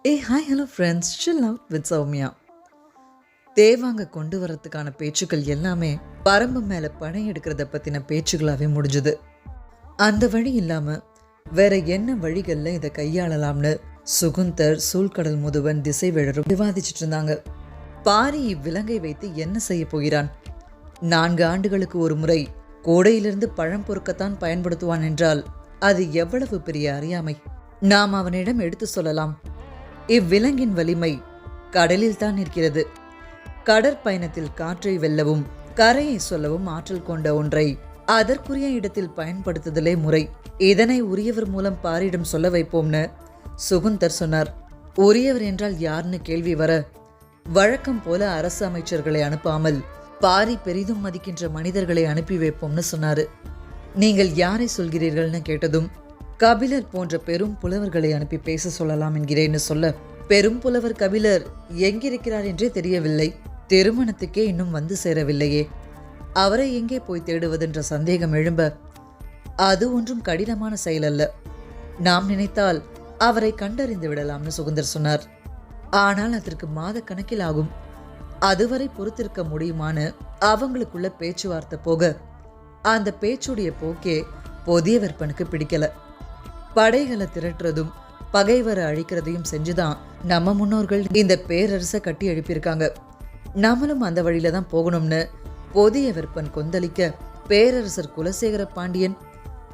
Hi hello friends, chill out with Soumya. தேவாங்க கொண்டு வரத்துக்கான பேச்சுக்கள் எல்லாமே பரம்பு மேலே பணம் எடுக்கிறத பற்றின பேச்சுகளாகவே முடிஞ்சுது. அந்த வழி இல்லாமல் வேற என்ன வழிகளில் இதை கையாளலாம்னு சுகுந்தர், சூழ்கடல் முதுவன், திசைவேழரும் விவாதிச்சுட்டு இருந்தாங்க. பாரி இவ்விலங்கை வைத்து என்ன செய்ய போகிறான்? 4 ஆண்டுகளுக்கு ஒரு முறை கோடையிலிருந்து பழம் பொறுக்கத்தான் பயன்படுத்துவான் என்றால் அது எவ்வளவு பெரிய அறியாமை! நாம் அவனிடம் எடுத்து சொல்லலாம், இவ்விலங்கின் வலிமை கடலில் தான் இருக்கிறது. கடற்பயணத்தில் காற்றை வெல்லவும் கரையை சொல்லவும் ஆற்றல் கொண்ட ஒன்றை அதற்குரிய இடத்தில் பயன்படுத்துதலே முறை. இதனை உரியவர் மூலம் பாரிடம் சொல்ல வைப்போம்னு சுகுந்தர் சொன்னார். உரியவர் என்றால் யாருன்னு கேள்வி வர, வழக்கம் போல அரசு அமைச்சர்களை அனுப்பாமல் பாரி பெரிதும் மதிக்கின்ற மனிதர்களை அனுப்பி வைப்போம்னு சொன்னாரு. நீங்கள் யாரை சொல்கிறீர்கள்னு கேட்டதும், கபிலர் போன்ற பெரும் புலவர்களை அனுப்பி பேச சொல்லலாம் என்கிறேன்னு சொல்ல, பெரும் புலவர் கபிலர் எங்கிருக்கிறார் என்றே தெரியவில்லை. திருமணத்துக்கே இன்னும் வந்து சேரவில்லையே, அவரை எங்கே போய் தேடுவதென்ற சந்தேகம் எழும்ப, அது ஒன்றும் கடினமான செயல் அல்ல. நாம் நினைத்தால் அவரை கண்டறிந்து விடலாம்னு சுகுந்தர் சொன்னார். ஆனால் அதற்கு மாத கணக்கில் ஆகும். அதுவரை பொறுத்திருக்க முடியுமான்னு அவங்களுக்குள்ள பேச்சுவார்த்தை போக, அந்த பேச்சுடைய போக்கே புதிய விற்பனுக்கு பிடிக்கல. படைகளை திரட்டுறதும் பகைவரை அழிக்கிறதையும் செஞ்சுதான் நம்ம முன்னோர்கள் இந்த பேரரசை கட்டி எழுப்பியிருக்காங்க. நம்மளும் அந்த வழியில தான் போகணும்னு புதிய விற்பன் கொந்தளிக்க, பேரரசர் குலசேகர பாண்டியன்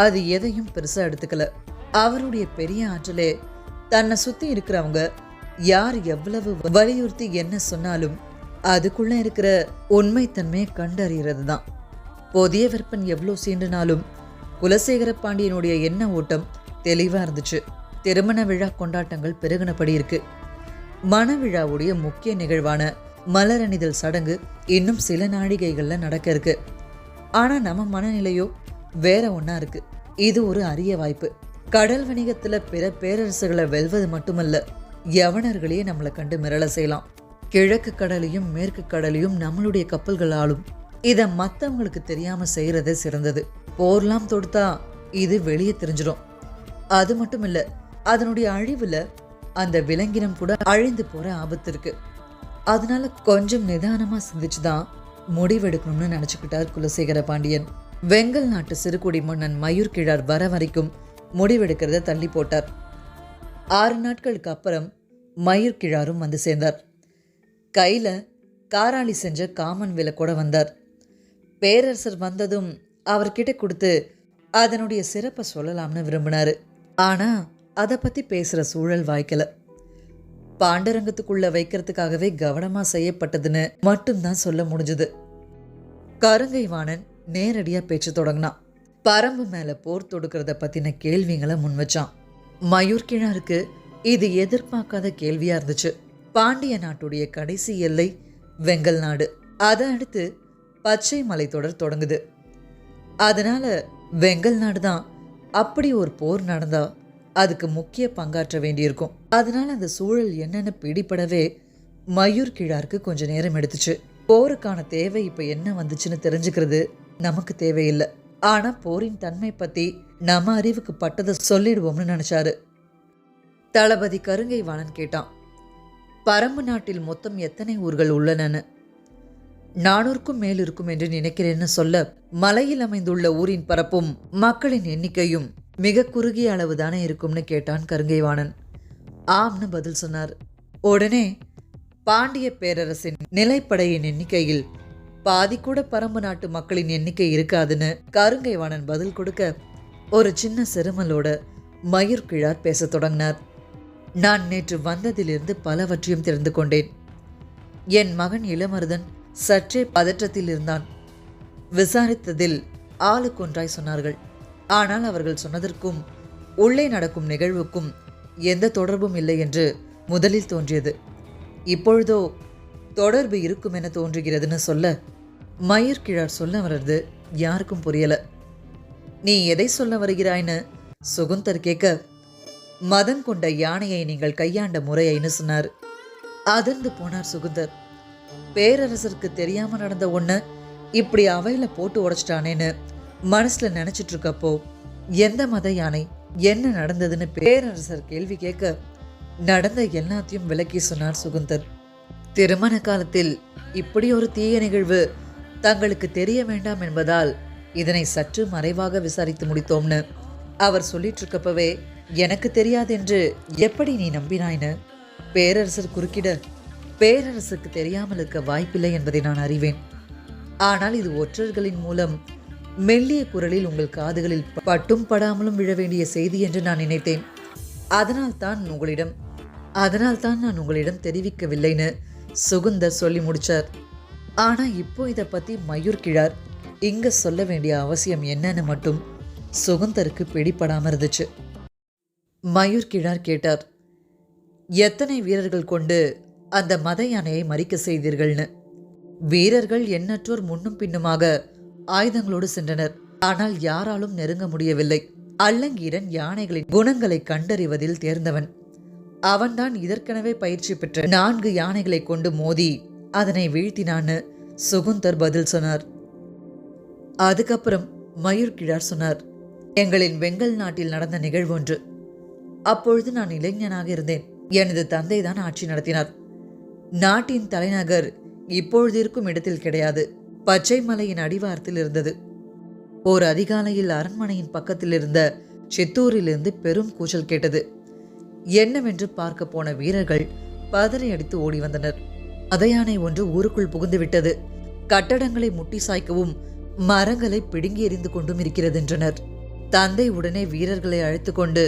அது எதையும் பெருசா எடுத்துக்கல. அவருடைய பெரிய ஆற்றலே தன்னை சுத்தி இருக்கிறவங்க யார் எவ்வளவு வலியுறுத்தி என்ன சொன்னாலும் அதுக்குள்ள இருக்கிற உண்மைத்தன்மையை கண்டறிகிறது தான். புதிய விற்பன் எவ்வளோ சீண்டினாலும் குலசேகர பாண்டியனுடைய எண்ண ஓட்டம் தெளிவா இருந்துச்சு. திருமண விழா கொண்டாட்டங்கள் பெருகினபடி இருக்கு. மணவிழாவுடைய முக்கிய நிகழ்வான மலரணிதல் சடங்கு இன்னும் சில நாழிகைகள்ல நடக்க இருக்கு. ஆனா நம்ம மனநிலையோ வேற ஒன்னா இருக்கு. இது ஒரு அரிய வாய்ப்பு. கடல் வணிகத்துல பிற பேரரசுகளை வெல்வது மட்டுமல்ல, யவனர்களையே நம்மளை கண்டு மிரள செய்யலாம். கிழக்கு கடலையும் மேற்கு கடலையும் நம்மளுடைய கப்பல்களாலும் இதை மற்றவங்களுக்கு தெரியாம செய்யறதே சிறந்தது. போர்லாம் தொடுத்தா இது வெளியே தெரிஞ்சிடும். அது மட்டும் இல்ல, அதனுடைய அழிவுல அந்த விலங்கினம் கூட அழிந்து போற ஆபத்து இருக்கு. அதனால கொஞ்சம் நிதானமா சிந்திச்சுதான் முடிவெடுக்கணும்னு நினைச்சுக்கிட்டார் குலசேகர பாண்டியன். வெங்கல் நாட்டு சிறுகுடி மன்னன் மயூர் கிழார் வர வரைக்கும் முடிவெடுக்கிறத தள்ளி போட்டார். 6 நாட்களுக்கு அப்புறம் மயூர் கிழாரும் வந்து சேர்ந்தார். கையில காராளி செஞ்ச காமன் விளக்கோட வந்தார். பேரரசர் வந்ததும் அவர்கிட்ட கொடுத்து அதனுடைய சிறப்பை சொல்லலாம்னு விரும்பினாரு. ஆனா அதை பத்தி பேசுற சூழல் வாய்க்கல. பாண்டரங்கத்துக்குள்ள வைக்கிறதுக்காகவே கவனமா செய்யப்பட்டதுன்னு மட்டும்தான் சொல்ல முடிஞ்சது. கருங்கைவாணன் நேரடியா பேச்சு தொடங்கினான். பரம்பு மேல போர் தொடுக்கிறத பத்தின கேள்விகளை முன் வச்சான். மயூர் கிழாருக்கு இது எதிர்பார்க்காத கேள்வியா இருந்துச்சு. பாண்டிய நாட்டுடைய கடைசி எல்லை வெங்கல் நாடு. அதை அடுத்து பச்சை மலை தொடர் தொடங்குது. அதனால வெங்கல் நாடு தான். அப்படி ஒரு போர் நடந்தா அதுக்கு முக்கிய பங்காற்ற வேண்டியிருக்கும். அதனால அந்த சூழல் என்னன்னு பிடிபடவே மயூர் கிழாருக்கு கொஞ்ச நேரம் எடுத்துச்சு. போருக்கான தேவை இப்ப என்ன வந்துச்சுன்னு தெரிஞ்சுக்கிறது நமக்கு தேவையில்லை. ஆனா போரின் தன்மை பத்தி நம்ம அறிவுக்கு பட்டதை சொல்லிடுவோம்னு நினைச்சாரு. தளபதி கருங்கைவாணன் கேட்டான், பரம்பு நாட்டில் மொத்தம் எத்தனை ஊர்கள் உள்ளனன்னு? 400க்கும் மேல் இருக்கும் என்று நினைக்கிறேன்னு சொல்ல, மலையில் அமைந்துள்ள ஊரின் பரப்பும் மக்களின் எண்ணிக்கையும் மிக குறுகிய அளவு தானே இருக்கும்னு கேட்டான் கருங்கைவாணன். ஆம்னு பதில் சொன்னார். உடனே பாண்டிய பேரரசின் நிலைப்படையின் எண்ணிக்கையில் பாதி கூட பரம்பு நாட்டு மக்களின் எண்ணிக்கை இருக்காதுன்னு கருங்கைவாணன் பதில் கொடுக்க, ஒரு சின்ன சிறுமலோட மயூர் கிழார் பேச தொடங்கினார். நான் நேற்று வந்ததிலிருந்து பலவற்றையும் தெரிந்து கொண்டேன். என் மகன் இளமருதன் சற்றே பதற்றத்தில் இருந்தான். விசாரித்ததில் ஆளுக்கொன்றாய் சொன்னார்கள். ஆனால் அவர்கள் சொன்னதற்கும் உள்ளே நடக்கும் நிகழ்வுக்கும் எந்த தொடர்பும் இல்லை என்று முதலில் தோன்றியது. இப்பொழுதோ தொடர்பு இருக்கும் என தோன்றுகிறதுன்னு சொல்ல, மயூர் கிழார் சொல்ல வர்றது யாருக்கும் புரியல. நீ எதை சொல்ல வருகிறாய்னு சுகுந்தர் கேட்க, மதம் கொண்ட யானையை நீங்கள் கையாண்ட முறையைன்னு சொன்னார். அதிர்ந்து போனார் சுகுந்தர். பேரரசருக்கு தெரியாம நடந்த ஒண்ணு இப்படி அவையில போட்டு உடைச்சிட்டானேன்னு மனசுல நினைச்சிட்டு இருக்கப்போ, எந்த மத யானை, என்ன நடந்ததுன்னு பேரரசர் கேள்வி கேட்க, நடந்த எல்லாத்தையும் விளக்கி சொன்னார் சுகுந்தர். திருமண காலத்தில் இப்படி ஒரு தீய நிகழ்வு தங்களுக்கு தெரிய வேண்டாம் என்பதால் இதனை சற்று மறைவாக விசாரித்து முடித்தோம்னு அவர் சொல்லிட்டு இருக்கப்பவே எனக்கு தெரியாதென்று எப்படி நீ நம்பினாய்னு பேரரசர் குறுக்கிட, பேரரசுக்கு தெரியாமல் இருக்க வாய்ப்பில்லை என்பதை நான் அறிவேன். ஆனால் இது ஒற்றர்களின் மூலம் மெல்லிய குரலில் உங்கள் காதுகளில் பட்டும் படாமலும் விழ வேண்டிய செய்தி என்று நான் நினைத்தேன். அதனால் தான் நான் உங்களிடம் தெரிவிக்கவில்லைன்னு சுகுந்தர் சொல்லி முடிச்சார். ஆனா இப்போ இதை பத்தி மயூர் கிழார் இங்க சொல்ல வேண்டிய அவசியம் என்னன்னு மட்டும் சுகுந்தருக்கு பிடிபடாம இருந்துச்சு. மயூர் கிழார் கேட்டார், எத்தனை வீரர்கள் கொண்டு அந்த மத யானையை மறிக்க செய்தீர்கள்னு. வீரர்கள் எண்ணற்றோர் முன்னும் பின்னுமாக ஆயுதங்களோடு சென்றனர். ஆனால் யாராலும் நெருங்க முடியவில்லை. அல்லங்கீரன் யானைகளின் குணங்களை கண்டறிவதில் தேர்ந்தவன். அவன்தான் இதற்கெனவே பயிற்சி பெற்ற 4 யானைகளை கொண்டு மோதி அதனை வீழ்த்தினான்னு சுகுந்தர் பதில் சொன்னார். அதுக்கப்புறம் மயூர் கிழார் சொன்னார், எங்களின் வெங்கல் நாட்டில் நடந்த நிகழ்வொன்று. அப்பொழுது நான் இளைஞனாக இருந்தேன். எனது தந்தை தான் ஆட்சி நடத்தினார். நாட்டின் தலைநகர் இப்பொழுது இருக்கும் இடத்தில் கிடையாது, பச்சை மலையின் அடிவாரத்தில் இருந்தது. ஓர் அதிகாலையில் அரண்மனையின் பக்கத்தில் இருந்த சித்தூரிலிருந்து பெரும் கூச்சல் கேட்டது. என்னவென்று பார்க்க போன வீரர்கள் பதறி அடித்து ஓடி வந்தனர். மதயானை ஒன்று ஊருக்குள் புகுந்து விட்டது. கட்டடங்களை முட்டி சாய்க்கவும் மரங்களை பிடுங்கி எறிந்து கொண்டும் இருக்கிறது என்றனர். தந்தை உடனே வீரர்களை அழைத்து கொண்டு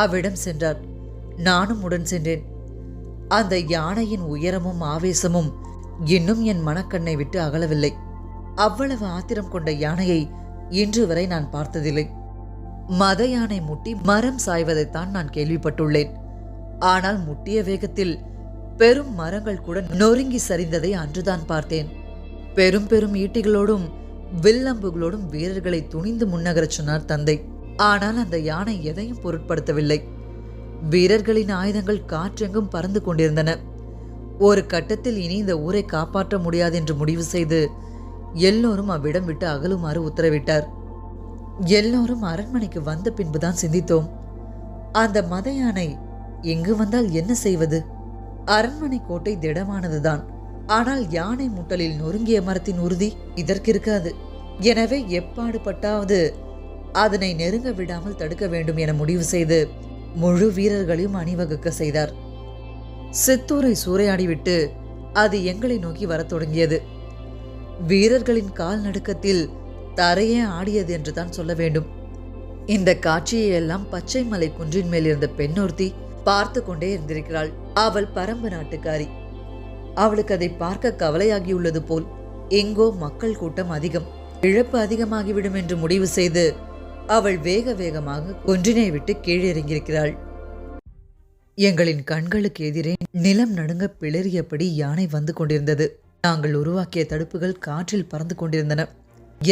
அவ்விடம் சென்றார். நானும் உடன் சென்றேன். அந்த யானையின் உயரமும் ஆவேசமும் இன்னும் என் மனக்கண்ணை விட்டு அகலவில்லை. அவ்வளவு ஆத்திரம் கொண்ட யானையை இன்று வரை நான் பார்த்ததில்லை. மத யானை முட்டி மரம் சாய்வதைத்தான் நான் கேள்விப்பட்டுள்ளேன். ஆனால் முட்டிய வேகத்தில் பெரும் மரங்கள் கூட நொறுங்கி சரிந்ததை அன்றுதான் பார்த்தேன். பெரும் பெரும் ஈட்டிகளோடும் வில்லம்புகளோடும் வீரர்களை துணிந்து முன்னகரச் சொன்னார் தந்தை. ஆனால் அந்த யானை எதையும் பொருட்படுத்தவில்லை. வீரர்களின் ஆயுதங்கள் காற்றெங்கும் பறந்து கொண்டிருந்தன. ஒரு கட்டத்தில் இனி இந்த ஊரை காப்பாற்ற முடியாது என்று முடிவு செய்து எல்லோரும் அவ்விடம் விட்டு அகலுமாறு உத்தரவிட்டார். எல்லோரும் அரண்மனைக்கு வந்த பின்புதான் சிந்தித்தோம், அந்த மத யானை எங்கு வந்தால் என்ன செய்வது? அரண்மனை கோட்டை திடமானதுதான். ஆனால் யானை முட்டலில் நொறுங்கிய மரத்தின் உறுதி இதற்கு இருக்காது. எனவே எப்பாடுபட்டாவது அதனை நெருங்க விடாமல் தடுக்க வேண்டும் என முடிவு செய்து முழு வீரர்களையும் அணிவகுக்க செய்தார். சித்தூரை சூறையாடிவிட்டு அது எங்களை நோக்கி வரத் தொடங்கியது. வீரர்களின் கால் நடுக்கத்தில் தரையே ஆடியது என்றுதான் சொல்ல வேண்டும். இந்த காட்சியை எல்லாம் பச்சை மலை குன்றின் மேல் இருந்த பெண்ணொருத்தி பார்த்து கொண்டே இருந்திருக்கிறாள். அவள் பரம்பு நாட்டுக்காரி. அவளுக்கு அதை பார்க்க கவலையாகியுள்ளது போல். எங்கோ மக்கள் கூட்டம் அதிகம், இழப்பு அதிகமாகிவிடும் என்று முடிவு செய்து அவள் வேக வேகமாக குன்றினை விட்டு கீழே இறங்கியிருக்கிறாள். எங்களின் கண்களுக்கு எதிரே நிலம் நடுங்க பிளறியபடி யானை வந்து கொண்டிருந்தது. நாங்கள் உருவாக்கிய தடுப்புகள் காற்றில் பறந்து கொண்டிருந்தன.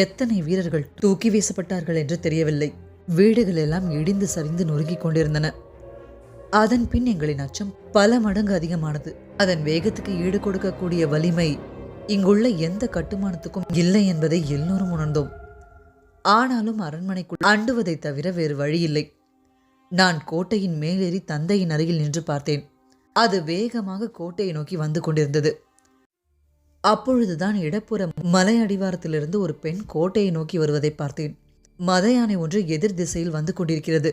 எத்தனை வீரர்கள் தூக்கி வீசப்பட்டார்கள் என்று தெரியவில்லை. வீடுகள் எல்லாம் இடிந்து சரிந்து நொறுங்கிக் கொண்டிருந்தன. அதன் பின் எங்களின் அச்சம் பல மடங்கு அதிகமானது. அதன் வேகத்துக்கு ஈடு கொடுக்கக்கூடிய வலிமை இங்குள்ள எந்த கட்டுமானத்துக்கும் இல்லை என்பதை எல்லோரும் உணர்ந்தோம். ஆனாலும் அரண்மனைக்குள் அண்டுவதை தவிர வேறு வழியில்லை. நான் கோட்டையின் மேலேறி தந்தையின் அருகில் நின்று பார்த்தேன். அது வேகமாக கோட்டையை நோக்கி வந்து கொண்டிருந்தது. அப்பொழுதுதான் இடப்புற மலை அடிவாரத்திலிருந்து ஒரு பெண் கோட்டையை நோக்கி வருவதை பார்த்தேன். மத யானை ஒன்று எதிர் திசையில் வந்து கொண்டிருக்கிறது.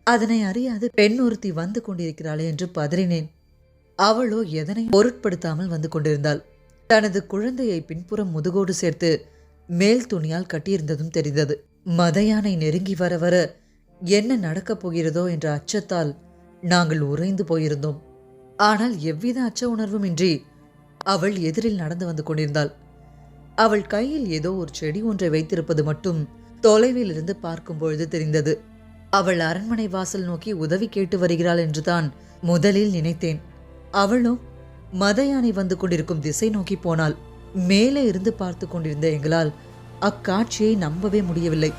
அதனை அறியாது பெண் ஒருத்தி வந்து கொண்டிருக்கிறாளே என்று பதறினேன். அவளோ எதனையும் பொருட்படுத்தாமல் வந்து கொண்டிருந்தாள். தனது குழந்தையை பின்புறம் முதுகோடு சேர்த்து மேல் துணியால் கட்டியிருந்ததும் தெரிந்தது. மத யானை நெருங்கி வர வர என்ன நடக்கப் போகிறதோ என்ற அச்சத்தால் நாங்கள் உறைந்து போயிருந்தோம். ஆனால் எவ்வித அச்ச உணர்வும் இன்றி அவள் எதிரில் நடந்து வந்து கொண்டிருந்தாள். அவள் கையில் ஏதோ ஒரு செடி ஒன்றை வைத்திருப்பது மட்டும் தொலைவில் இருந்து பார்க்கும் பொழுது தெரிந்தது. அவள் அரண்மனை வாசல் நோக்கி உதவி கேட்டு வருகிறாள் என்றுதான் முதலில் நினைத்தேன். அவளும் மத யானை வந்து கொண்டிருக்கும் திசை நோக்கி போனாள். மேலே இருந்து பார்த்து கொண்டிருந்த எங்களால் அக்காட்சியை நம்பவே முடியவில்லை.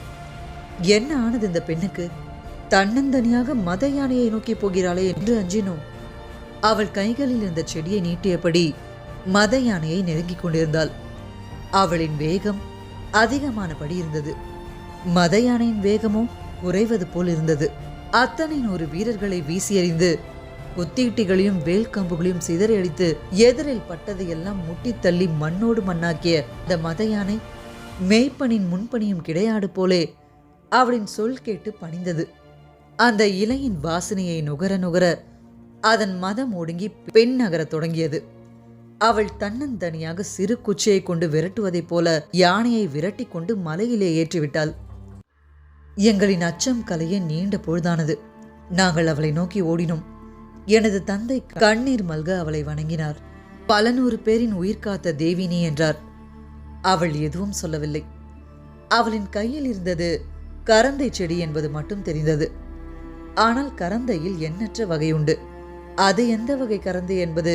என்ன ஆனது இந்த பெண்ணுக்கு? தன்னந்தனியாக மத யானையை நோக்கி போகிறாளே என்று அஞ்சினோம். அவள் கைகளில் இருந்த செடியை நீட்டியபடி மத யானையை நெருங்கிக் கொண்டிருந்தாள். அவளின் வேகம் அதிகமானபடி இருந்தது. மத யானையின் வேகமோ குறைவது போல் இருந்தது. அத்தனை 100 வீரர்களை வீசி எறிந்து குத்தீட்டிகளையும் வேல் கம்புகளையும் சிதறடித்து எதிரில் பட்டதையெல்லாம் முட்டி தள்ளி மண்ணோடு மண்ணாக்கிய இந்த மத யானை மேய்ப்பனின் முன்பணியும் கிடையாடு போலே அவளின் சொல் கேட்டு பணிந்தது. அந்த இலையின் வாசனையை நுகர நுகர அதன் மதம் ஒடுங்கி பெண் நகரத் தொடங்கியது. அவள் தன்னந்தனியாக சிறு குச்சியை கொண்டு விரட்டுவதைப் போல யானையை விரட்டி கொண்டு மலையிலே ஏற்றிவிட்டாள். எங்களின் அச்சம் கலைய நீண்ட பொழுதானது. நாங்கள் அவளை நோக்கி ஓடினோம். எனது தந்தை கண்ணீர் மல்க அவளை வணங்கினார். பல நூறு பேரின் உயிர் காத்த தேவினி என்றார். அவள் எதுவும் சொல்லவில்லை. அவளின் கையில் இருந்தது கரந்தை செடி என்பது மட்டும் தெரிந்தது. ஆனால் கரந்தையில் எண்ணற்ற வகையுண்டு. அது எந்த வகை கரந்தை என்பது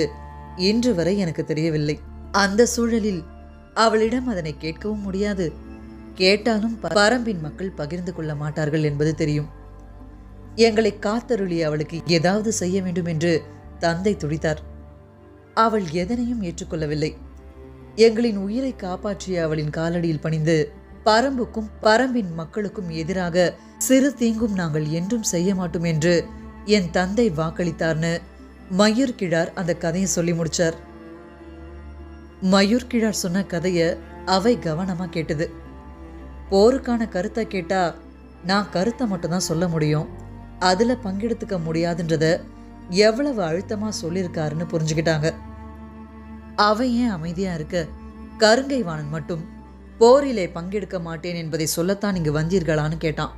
இன்று வரை எனக்கு தெரியவில்லை. அந்த சூழலில் அவளிடம் அதனை கேட்கவும் முடியாது. கேட்டாலும் பரம்பின் மக்கள் பகிர்ந்து கொள்ள மாட்டார்கள் என்பது தெரியும். எங்களை காத்தருளி அவளுக்கு ஏதாவது செய்ய வேண்டும் என்று தந்தை துடித்தார். அவள் எதனையும் ஏற்றுக்கொள்ளவில்லை. எங்களின் உயிரை காப்பாற்றிய அவளின் காலடியில் பணிந்து பரம்புக்கும் பரம்பின் மக்களுக்கும் எதிராக சிறு தீங்கும் நாங்கள் என்றும் செய்ய மாட்டோம் என்று என் தந்தை வாக்களித்தார்னு மயூர் கிழார் அந்த கதையை சொல்லி முடிச்சார். மயூர் கிழார் சொன்ன கதையை அவை கவனமா கேட்டது. போருக்கான கருத்தை கேட்டா நான் கருத்தை மட்டும்தான் சொல்ல முடியும், அதுல பங்கெடுத்துக்க முடியாதுன்றத எவ்வளவு அழுத்தமா சொல்லியிருக்காருன்னு புரிஞ்சுக்கிட்டாங்க. அவை ஏன் அமைதியா இருக்க, கருங்கை வாணன் மட்டும் போரிலே பங்கெடுக்க மாட்டேன் என்பதை சொல்லத்தான் இங்கு வந்தீர்களான்னு கேட்டான்.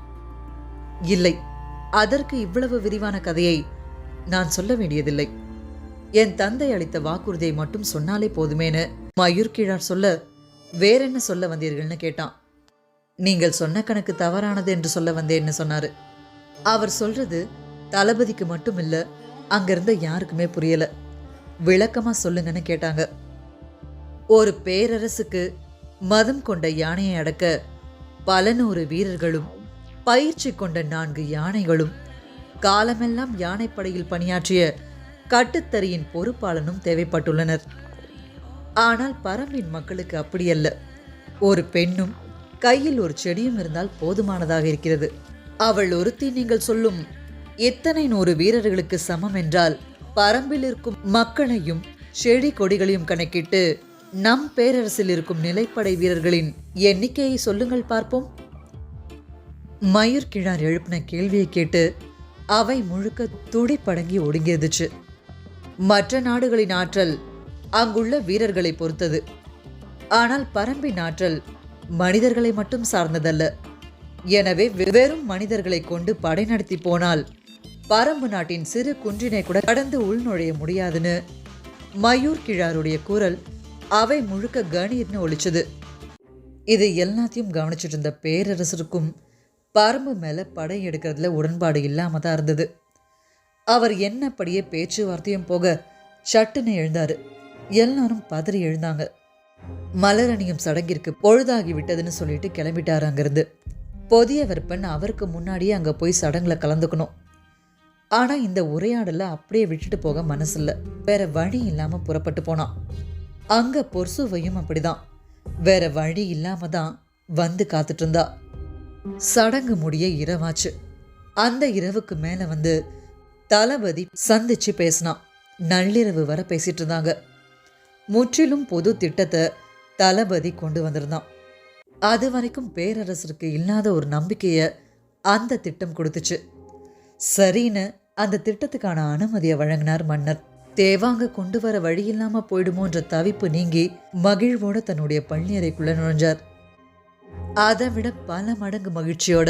இல்லை, அதற்கு இவ்வளவு விரிவான கதையை நான் சொல்ல வேண்டியதில்லை. என் தந்தை அளித்த வாக்குறுதியை மட்டும் சொன்னாலே போதுமேனு மயூர் கிழார் சொல்ல, வேறென்ன சொல்ல வந்தீர்கள்னு கேட்டான். நீங்கள் சொன்ன கணக்கு தவறானது என்று சொல்ல வந்தேன்னு சொன்னாரு. அவர் சொல்றது தளபதிக்கு மட்டும் இல்ல, அங்கிருந்த யாருக்குமே புரியல. விளக்கமா சொல்லுங்கன்னு கேட்டாங்க. ஒரு பேரரசுக்கு மதம் கொண்ட யானையை அடக்க பல நூறு வீரர்களும் பயிற்சி கொண்ட 4 யானைகளும் காலமெல்லாம் யானைப்படையில் பணியாற்றிய கட்டுத்தறியின் பொறுப்பாளனும் தேவைப்பட்டுள்ளனர். ஆனால் பரம்பின் மக்களுக்கு அப்படியல்ல. ஒரு பெண்ணும் கையில் ஒரு செடியும் இருந்தால் போதுமானதாக இருக்கிறது. அவள் ஒருத்தி நீங்கள் சொல்லும் எத்தனை 100 வீரர்களுக்கு சமம் என்றால் பரம்பில் இருக்கும் மக்களையும் செடி கொடிகளையும் கணக்கிட்டு நம் பேரரசில் இருக்கும் நிலைப்படை வீரர்களின் எண்ணிக்கையை சொல்லுங்கள் பார்ப்போம். மயூர் கிழார் எழுப்பின கேள்வியை கேட்டு அவை முழுக்க துடிப்படங்கி ஒடுங்கியதுச்சு. மற்ற நாடுகளின் ஆற்றல் அங்குள்ள வீரர்களை பொறுத்தது. ஆனால் பரம்பின் ஆற்றல் மனிதர்களை மட்டும் சார்ந்ததல்ல. எனவே வெறும் மனிதர்களை கொண்டு படை நடத்தி போனால் பரம்பு நாட்டின் சிறு குன்றினை கூட கடந்து உள்நுழைய முடியாதுன்னு மயூர் கிழாருடைய குரல் அவை முழுக்க கணீர்னு ஒழிச்சது. இது எல்லாத்தையும் கவனிச்சுட்டு இருந்த பேரரசருக்கும் பரம்பு மேல படை எடுக்கிறதுல உடன்பாடு இல்லாம தான் இருந்தது. அவர் என்னப்படியே பேச்சுவார்த்தையும் போக சட்டுன்னு எழுந்தாரு. எல்லாரும் பதறி எழுந்தாங்க. மலரணியும் சடங்கிற்கு பொழுதாகி விட்டதுன்னு சொல்லிட்டு கிளம்பிட்டாரு. அங்கிருந்து புதிய வெப்பன் அவருக்கு முன்னாடியே அங்க போய் சடங்குல கலந்துக்கணும். ஆனா இந்த உரையாடல அப்படியே விட்டுட்டு போக மனசில்ல. வேற வழி இல்லாம புறப்பட்டு போனான். அங்க பொர்சுவையும் அப்படிதான் வேற வழி இல்லாம தான் வந்து காத்துட்டு இருந்தா. சடங்கு முடிய இரவாச்சு. அந்த இரவுக்கு மேல வந்து தளபதி சந்திச்சு பேசினான். நள்ளிரவு வர பேசிட்டு இருந்தாங்க. முற்றிலும் பொது திட்டத்தை தளபதி கொண்டு வந்திருந்தான். அது வரைக்கும் பேரரசருக்கு இல்லாத ஒரு நம்பிக்கைய அந்த திட்டம் கொடுத்துச்சு. சரின்னு அந்த திட்டத்துக்கான அனுமதியை வழங்கினார் மன்னர். தேவாங்க கொண்டு வர வழி இல்லாம போயிடுமோன்ற தவிப்பு நீங்கி மகிழ்வோட தன்னுடைய பள்ளியறைக்குள்ள நுழைஞ்சார். அதை விட பல மடங்கு மகிழ்ச்சியோட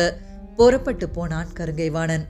புறப்பட்டு போனான் கருங்கைவாணன்.